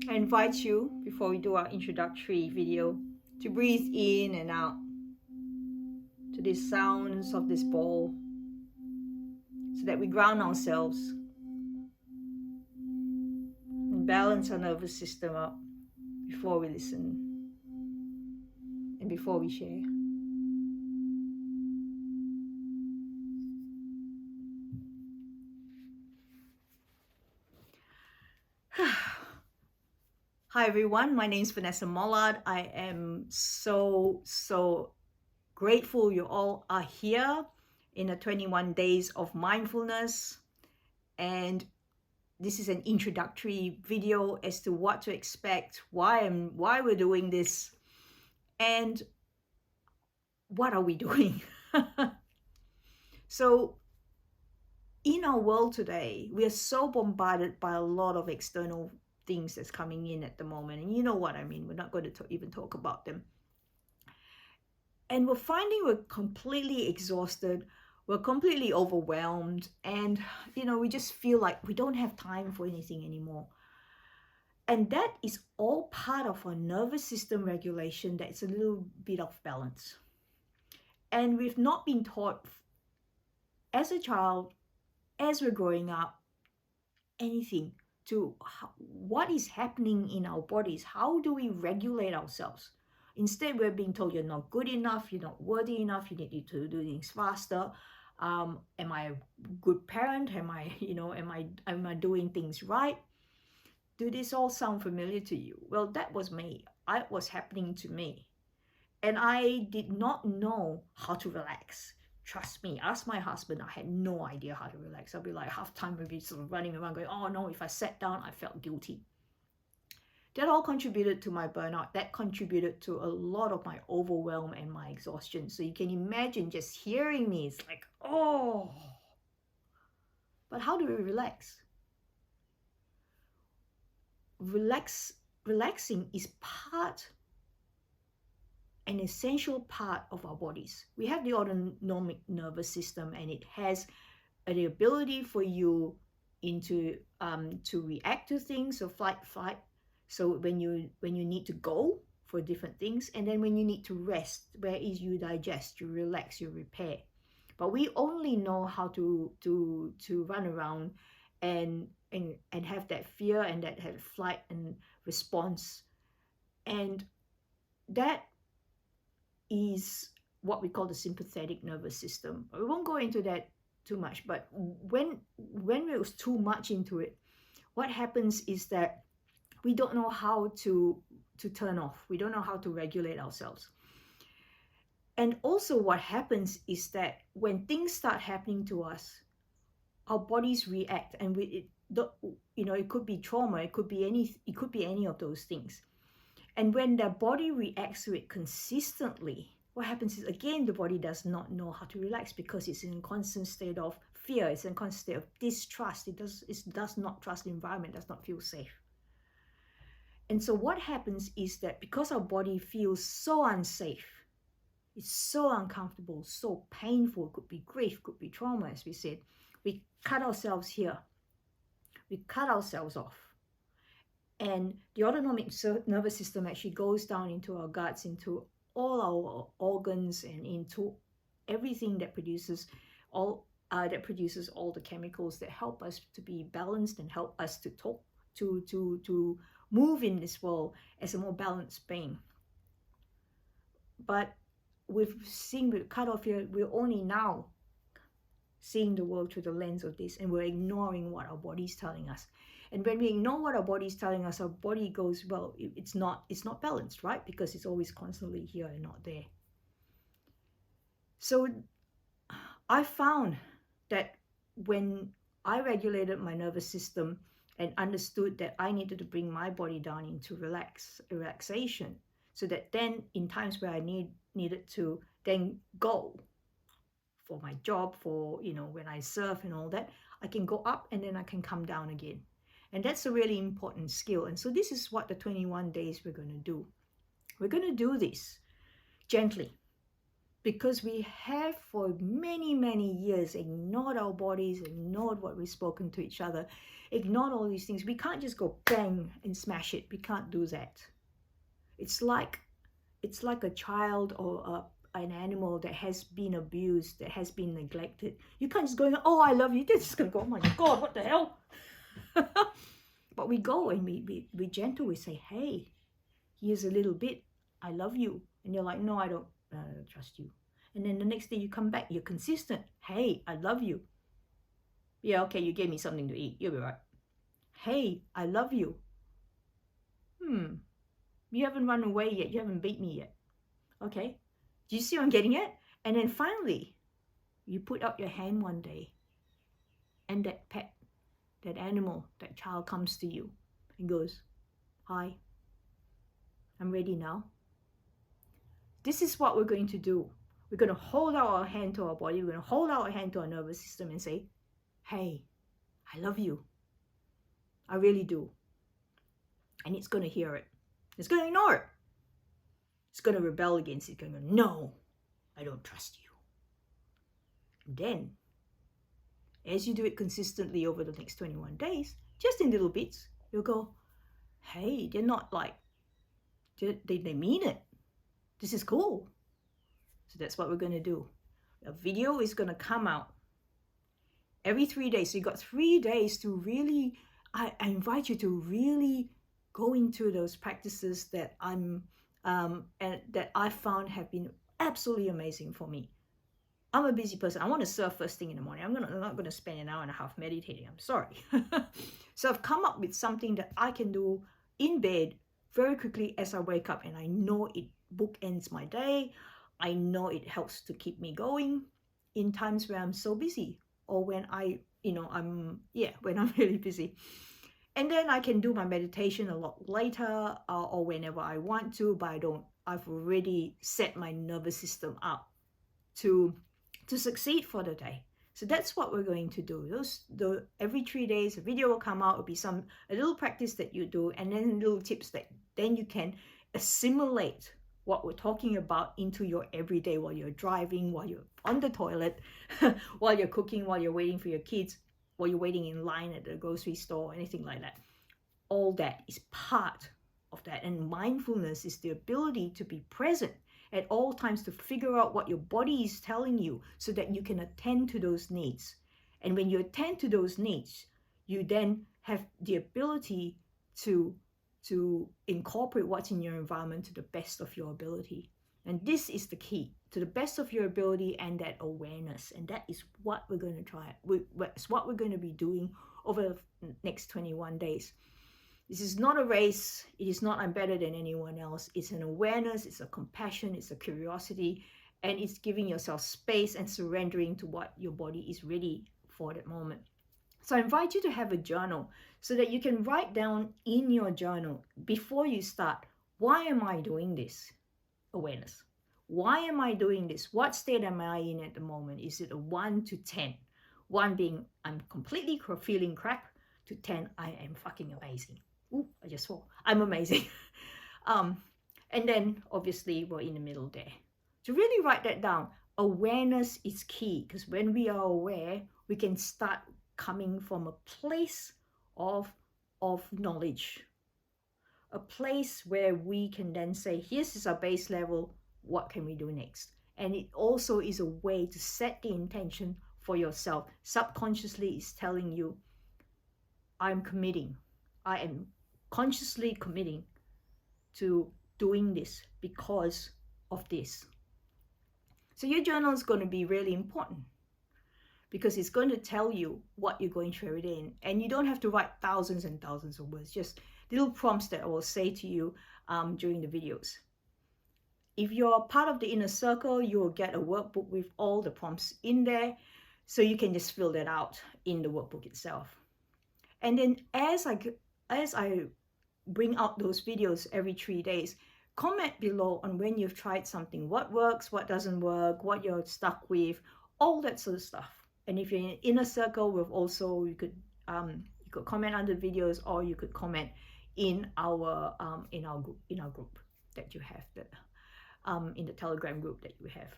I invite you, before we do our introductory video, to breathe in and out to the sounds of this bowl so that we ground ourselves and balance our nervous system up before we listen and before we share. Hi everyone, my name is Vanessa Mollard. I am so grateful you all are here in the 21 days of mindfulness, and this is an introductory video as to what to expect, why we're doing this, and what are we doing. So in our world today, we are so bombarded by a lot of external things that's coming in at the moment, and you know what I mean. We're not going to even talk about them, and we're finding we're completely exhausted, we're completely overwhelmed, and we just feel like we don't have time for anything anymore. And that is all part of our nervous system regulation that's a little bit off balance. And we've not been taught as a child, as we're growing up, anything to what is happening in our bodies. How do we regulate ourselves? Instead, we're being told you're not good enough, you're not worthy enough, you need to do things faster. Am I a good parent? Am I doing things right? Do this all sound familiar to you? Well, that was me. It was happening to me. And I did not know how to relax. Trust me, ask my husband, I had no idea how to relax. I'll be like half time maybe sort of running around going, oh no, if I sat down, I felt guilty. That all contributed to my burnout. That contributed to a lot of my overwhelm and my exhaustion. So you can imagine just hearing me, it's like, oh. But how do we relax? Relaxing is an essential part of our bodies. We have the autonomic nervous system, and it has the ability for you to react to things, so fight. So when you need to go for different things, and then when you need to rest, where is you digest, you relax, you repair. But we only know how to run around and have that fear and that have flight and response, and that is what we call the sympathetic nervous system. We won't go into that too much, but when we was too much into it, what happens is that we don't know how to turn off. We don't know how to regulate ourselves. And also what happens is that when things start happening to us, our bodies react, and it could be trauma, it could be any of those things. And when the body reacts to it consistently, what happens is, again, the body does not know how to relax because it's in a constant state of fear. It's in a constant state of distrust. It does not trust the environment, does not feel safe. And so what happens is that because our body feels so unsafe, it's so uncomfortable, so painful, could be grief, could be trauma, as we said, we cut ourselves here. We cut ourselves off. And the autonomic nervous system actually goes down into our guts, into all our organs, and into everything that produces all the chemicals that help us to be balanced and help us to talk, to move in this world as a more balanced being. But we've cut off here, we're only now seeing the world through the lens of this, and we're ignoring what our body's telling us. And when we ignore what our body is telling us, our body goes, well, it's not balanced, right? Because it's always constantly here and not there. So I found that when I regulated my nervous system and understood that I needed to bring my body down into relaxation, so that then in times where I needed to then go for my job, for when I serve and all that, I can go up and then I can come down again. And that's a really important skill. And so this is what the 21 days we're going to do. We're going to do this gently. because we have for many, many years ignored our bodies, ignored what we've spoken to each other, ignored all these things. We can't just go bang and smash it. We can't do that. It's like a child or an animal that has been abused, that has been neglected. You can't just go, oh, I love you. They're just going to go, oh my God, what the hell? But we go and we gentle, we say, hey, here's a little bit, I love you. And you're like, no, I don't trust you. And then the next day you come back, you're consistent. Hey, I love you. Yeah, okay, you gave me something to eat. You'll be right. Hey, I love you. You haven't run away yet. You haven't beat me yet. Okay. Do you see what I'm getting at? And then finally, you put out your hand one day and that pet, that animal, that child comes to you and goes, hi, I'm ready now. This is what we're going to do. We're going to hold out our hand to our body. We're going to hold out our hand to our nervous system and say, hey, I love you. I really do. And it's going to hear it. It's going to ignore it. It's going to rebel against it. It's going to go, no, I don't trust you. And then, as you do it consistently over the next 21 days, just in little bits, you'll go, hey, they're not like, they mean it. This is cool. So that's what we're going to do. A video is going to come out every 3 days. So you got 3 days to really, I invite you to really go into those practices that and that I found have been absolutely amazing for me. I'm a busy person. I want to surf first thing in the morning. I'm not going to spend an hour and a half meditating. I'm sorry. So I've come up with something that I can do in bed very quickly as I wake up, and I know it bookends my day. I know it helps to keep me going in times where I'm so busy, or when I'm really busy. And then I can do my meditation a lot later or whenever I want to, but I've already set my nervous system up to succeed for the day. So that's what we're going to do. Every 3 days, a video will come out. It'll be a little practice that you do, and then little tips that then you can assimilate what we're talking about into your everyday, while you're driving, while you're on the toilet, while you're cooking, while you're waiting for your kids, while you're waiting in line at the grocery store, anything like that. All that is part of that. And mindfulness is the ability to be present at all times, to figure out what your body is telling you so that you can attend to those needs. And when you attend to those needs, you then have the ability to incorporate what's in your environment to the best of your ability. And this is the key, to the best of your ability, and that awareness. And that is what we're going to try. It's what we're going to be doing over the next 21 days. This is not a race. It is not I'm better than anyone else. It's an awareness, it's a compassion, it's a curiosity, and it's giving yourself space and surrendering to what your body is ready for that moment. So I invite you to have a journal so that you can write down in your journal before you start, why am I doing this? Awareness. Why am I doing this? What state am I in at the moment? Is it a 1 to 10? 1 being I'm completely feeling crap, to 10 I am fucking amazing. Ooh, I just swore. I'm amazing. And then obviously we're in the middle there. To really write that down, awareness is key, because when we are aware, we can start coming from a place of knowledge. A place where we can then say, here's our base level, what can we do next? And it also is a way to set the intention for yourself. Subconsciously is telling you, I'm committing. I am consciously committing to doing this because of this. So your journal is going to be really important, because it's going to tell you what you're going through every day. And you don't have to write thousands and thousands of words, just little prompts that I will say to you during the videos. If you're part of the inner circle, you will get a workbook with all the prompts in there, so you can just fill that out in the workbook itself. And then as I bring out those videos every 3 days, comment below on when you've tried something, what works, what doesn't work, what you're stuck with, all that sort of stuff. And if you're in an inner circle, you could comment under videos, or you could comment in our group that you have, in the Telegram group that you have.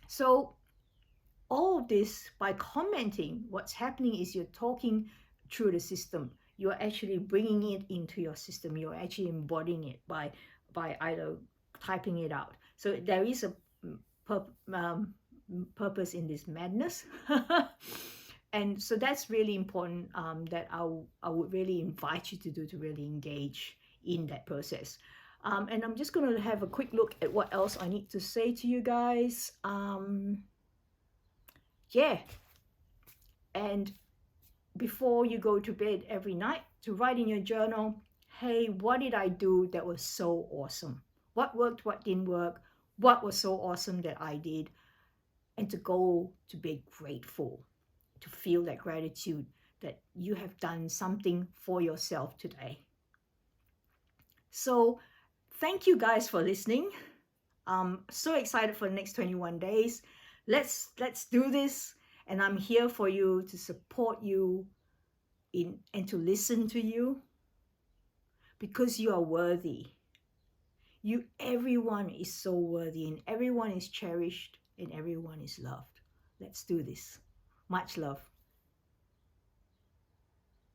So all of this, by commenting, what's happening is you're talking through the system. You're actually bringing it into your system. You're actually embodying it by either typing it out. So there is a pur- um, purpose in this madness. And so that's really important, that I would really invite you to do, to really engage in that process. And I'm just going to have a quick look at what else I need to say to you guys. Yeah. And before you go to bed every night, to write in your journal, hey, what did I do that was so awesome? What worked, what didn't work? What was so awesome that I did? And to go to be grateful, to feel that gratitude that you have done something for yourself today. So, thank you guys for listening. I'm so excited for the next 21 days. Let's do this, and I'm here for you, to support you in, and to listen to you, because you are worthy. Everyone is so worthy, and everyone is cherished, and everyone is loved. Let's do this. Much love.